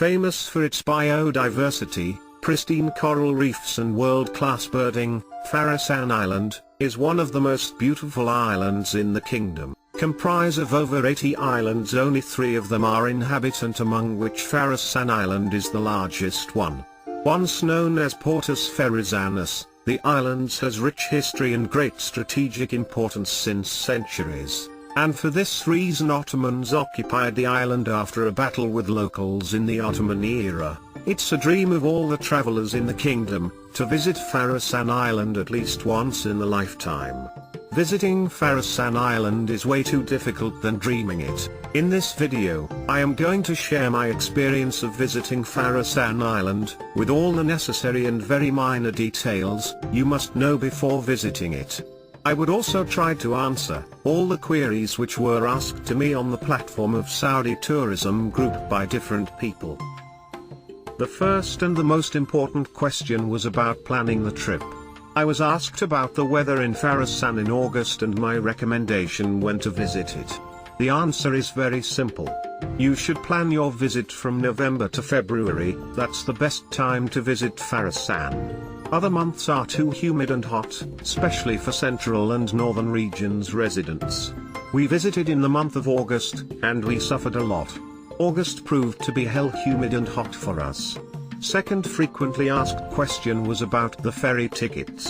Famous for its biodiversity, pristine coral reefs and world-class birding, Farasan Island is one of the most beautiful islands in the kingdom. Comprise of over 80 islands, only 3 of them are inhabitant, among which Farasan Island is the largest one. Once known as Portus Ferresanus, the islands has rich history and great strategic importance since centuries. And for this reason Ottomans occupied the island after a battle with locals in the Ottoman era. It's a dream of all the travelers in the kingdom, to visit Farasan Island at least once in a lifetime. Visiting Farasan Island is way too difficult than dreaming it. In this video, I am going to share my experience of visiting Farasan Island, with all the necessary and very minor details you must know before visiting it. I would also try to answer all the queries which were asked to me on the platform of Saudi Tourism Group by different people. The first and the most important question was about planning the trip. I was asked about the weather in Farasan in August and my recommendation when to visit it. The answer is very simple. You should plan your visit from November to February, that's the best time to visit Farasan. Other months are too humid and hot, especially for central and northern regions residents. We visited in the month of August, and we suffered a lot. August proved to be hell humid and hot for us. Second frequently asked question was about the ferry tickets.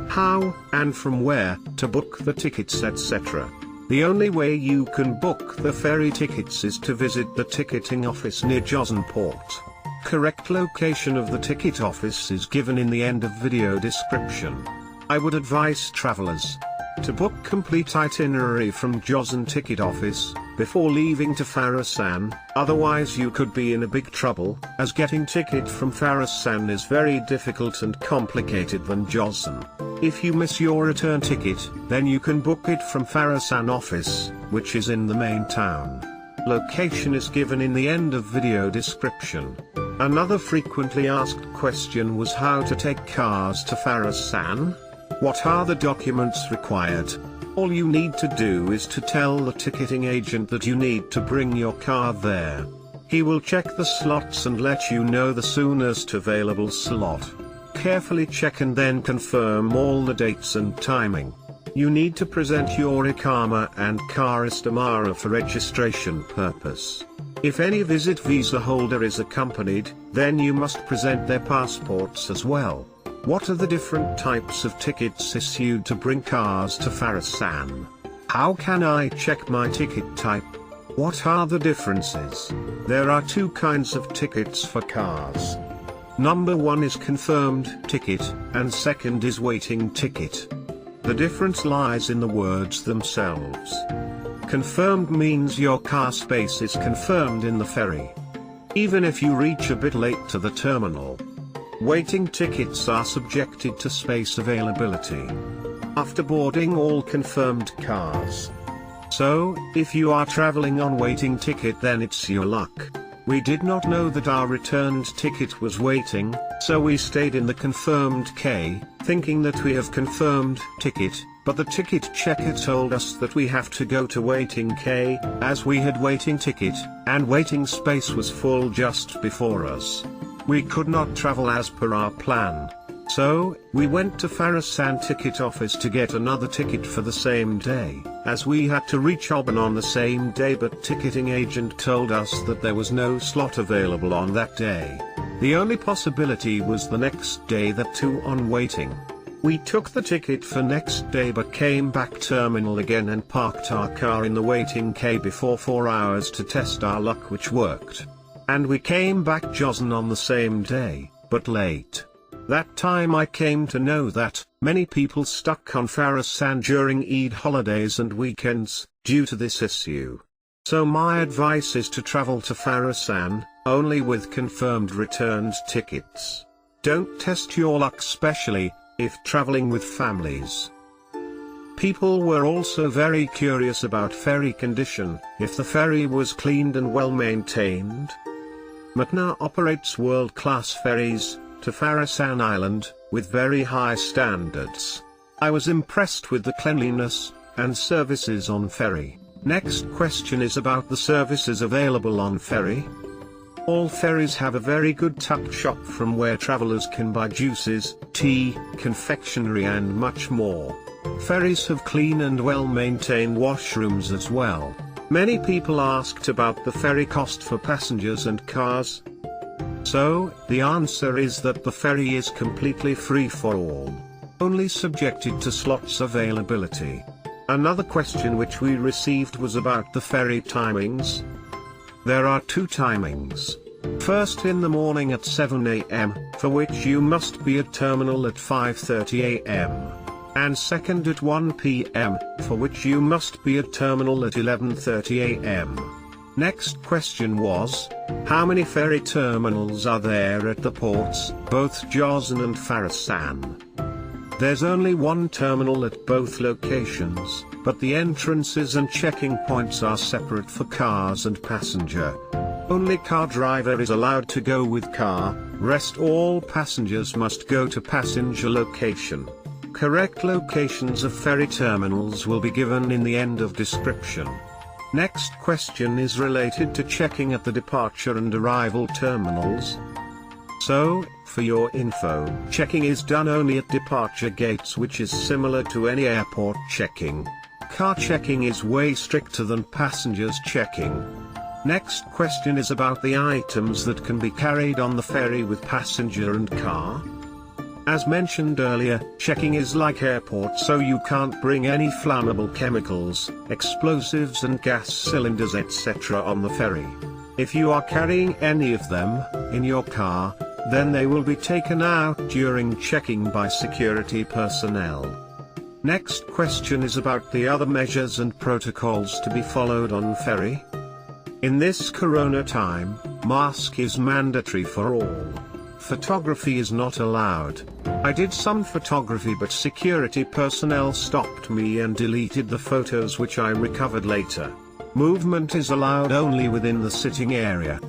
How, and from where, to book the tickets, etc. The only way you can book the ferry tickets is to visit the ticketing office near Jazan port. Correct location of the ticket office is given in the end of video description. I would advise travelers to book complete itinerary from Jazan ticket office before leaving to Farasan, otherwise you could be in a big trouble, as getting ticket from Farasan is very difficult and complicated than Jazan. If you miss your return ticket, then you can book it from Farasan office, which is in the main town. Location is given in the end of video description. Another frequently asked question was how to take cars to Farasan. What are the documents required? All you need to do is to tell the ticketing agent that you need to bring your car there. He will check the slots and let you know the soonest available slot. Carefully check and then confirm all the dates and timing. You need to present your Iqama and car istamara for registration purpose. If any visit visa holder is accompanied, then you must present their passports as well. What are the different types of tickets issued to bring cars to Farasan? How can I check my ticket type? What are the differences? There are 2 kinds of tickets for cars. Number 1 is confirmed ticket, and second is waiting ticket. The difference lies in the words themselves. Confirmed means your car space is confirmed in the ferry, even if you reach a bit late to the terminal. Waiting tickets are subjected to space availability after boarding all confirmed cars. So, if you are traveling on waiting ticket, then it's your luck. We did not know that our returned ticket was waiting, so we stayed in the confirmed K, thinking that we have confirmed ticket, but the ticket checker told us that we have to go to waiting K, as we had waiting ticket, and waiting space was full just before us. We could not travel as per our plan. So, we went to Farasan ticket office to get another ticket for the same day, as we had to reach Oban on the same day, but ticketing agent told us that there was no slot available on that day. The only possibility was the next day, that too on waiting. We took the ticket for next day but came back terminal again and parked our car in the waiting K before 4 hours to test our luck, which worked. And we came back Jazan on the same day, but late. That time I came to know that many people stuck on Farasan during Eid holidays and weekends, due to this issue. So my advice is to travel to Farasan only with confirmed returned tickets. Don't test your luck, especially if traveling with families. People were also very curious about ferry condition, if the ferry was cleaned and well maintained. Matna operates world-class ferries to Farasan Island, with very high standards. I was impressed with the cleanliness and services on ferry. Next question is about the services available on ferry. All ferries have a very good tuck shop from where travelers can buy juices, tea, confectionery and much more. Ferries have clean and well-maintained washrooms as well. Many people asked about the ferry cost for passengers and cars. So, the answer is that the ferry is completely free for all. Only subjected to slots availability. Another question which we received was about the ferry timings. There are 2 timings. First in the morning at 7 AM, for which you must be at terminal at 5:30 AM. And second at 1 PM, for which you must be at terminal at 11:30 AM. Next question was, how many ferry terminals are there at the ports, both Jazan and Farasan? There's only one terminal at both locations, but the entrances and checking points are separate for cars and passenger. Only car driver is allowed to go with car, rest all passengers must go to passenger location. Correct locations of ferry terminals will be given in the end of description. Next question is related to checking at the departure and arrival terminals. So, for your info, checking is done only at departure gates, which is similar to any airport checking. Car checking is way stricter than passengers checking. Next question is about the items that can be carried on the ferry with passenger and car. As mentioned earlier, checking is like airport, so you can't bring any flammable chemicals, explosives and gas cylinders etc. on the ferry. If you are carrying any of them in your car, then they will be taken out during checking by security personnel. Next question is about the other measures and protocols to be followed on ferry. In this corona time, mask is mandatory for all. Photography is not allowed. I did some photography, but security personnel stopped me and deleted the photos which I recovered later. Movement is allowed only within the sitting area.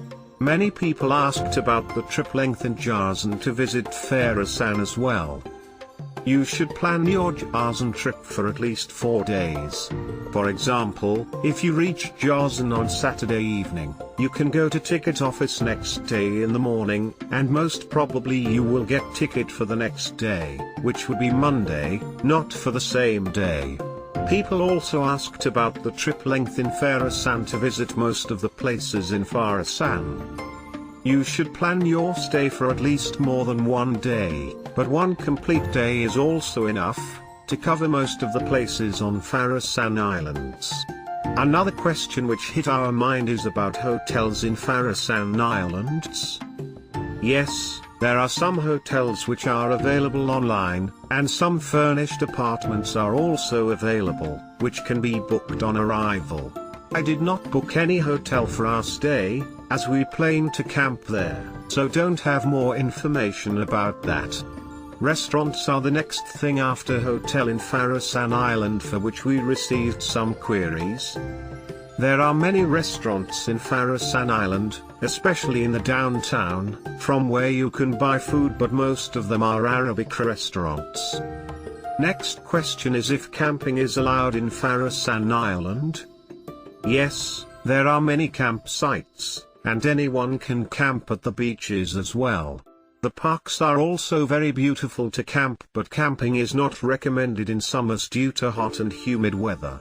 Many people asked about the trip length in Jazan to visit Farasan as well. You should plan your Jazan trip for at least 4 days. For example, if you reach Jazan on Saturday evening, you can go to ticket office next day in the morning, and most probably you will get ticket for the next day, which would be Monday, not for the same day. People also asked about the trip length in Farasan to visit most of the places in Farasan. You should plan your stay for at least more than 1 day, but 1 complete day is also enough to cover most of the places on Farasan Islands. Another question which hit our mind is about hotels in Farasan Islands. Yes, there are some hotels which are available online, and some furnished apartments are also available, which can be booked on arrival. I did not book any hotel for our stay, as we planned to camp there, so don't have more information about that. Restaurants are the next thing after hotel in Farasan Island, for which we received some queries. There are many restaurants in Farasan Island, especially in the downtown, from where you can buy food, but most of them are Arabic restaurants. Next question is if camping is allowed in Farasan Island. Yes, there are many campsites, and anyone can camp at the beaches as well. The parks are also very beautiful to camp, but camping is not recommended in summers due to hot and humid weather.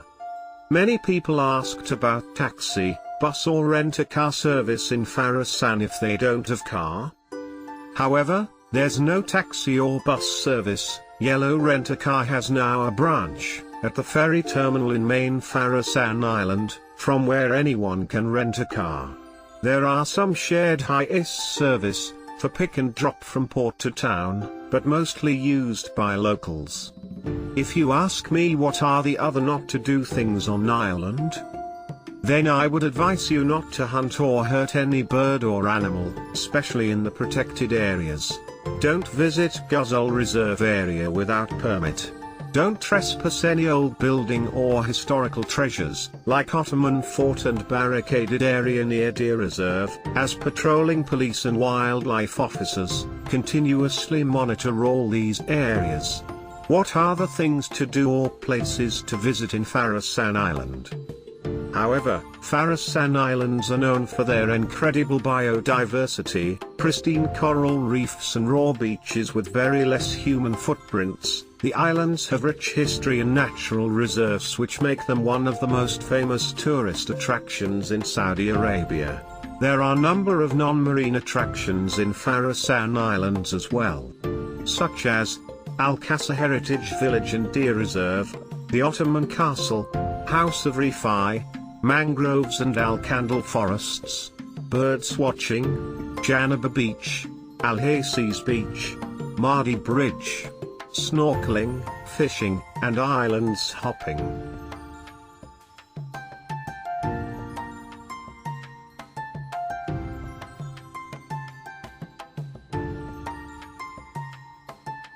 Many people asked about taxi, bus or rent-a-car service in Farasan if they don't have car. However, there's no taxi or bus service. Yellow Rent-a-Car has now a branch at the ferry terminal in main Farasan Island, from where anyone can rent a car. There are some shared high-is service for pick and drop from port to town, but mostly used by locals. If you ask me what are the other not to do things on island, then I would advise you not to hunt or hurt any bird or animal, especially in the protected areas. Don't visit Gazal Reserve area without permit. Don't trespass any old building or historical treasures, like Ottoman fort and barricaded area near Deer Reserve, as patrolling police and wildlife officers continuously monitor all these areas. What are the things to do or places to visit in Farasan Island? However, Farasan Islands are known for their incredible biodiversity, pristine coral reefs and raw beaches with very less human footprints. The islands have rich history and natural reserves which make them one of the most famous tourist attractions in Saudi Arabia. There are a number of non-marine attractions in Farasan Islands as well, such as Al-Qasa Heritage Village and Deer Reserve, the Ottoman Castle, House of Refi, mangroves and Al-Kandal forests, birds watching, Janaba Beach, Al-Haysis Beach, Mahdi Bridge, snorkeling, fishing, and islands hopping.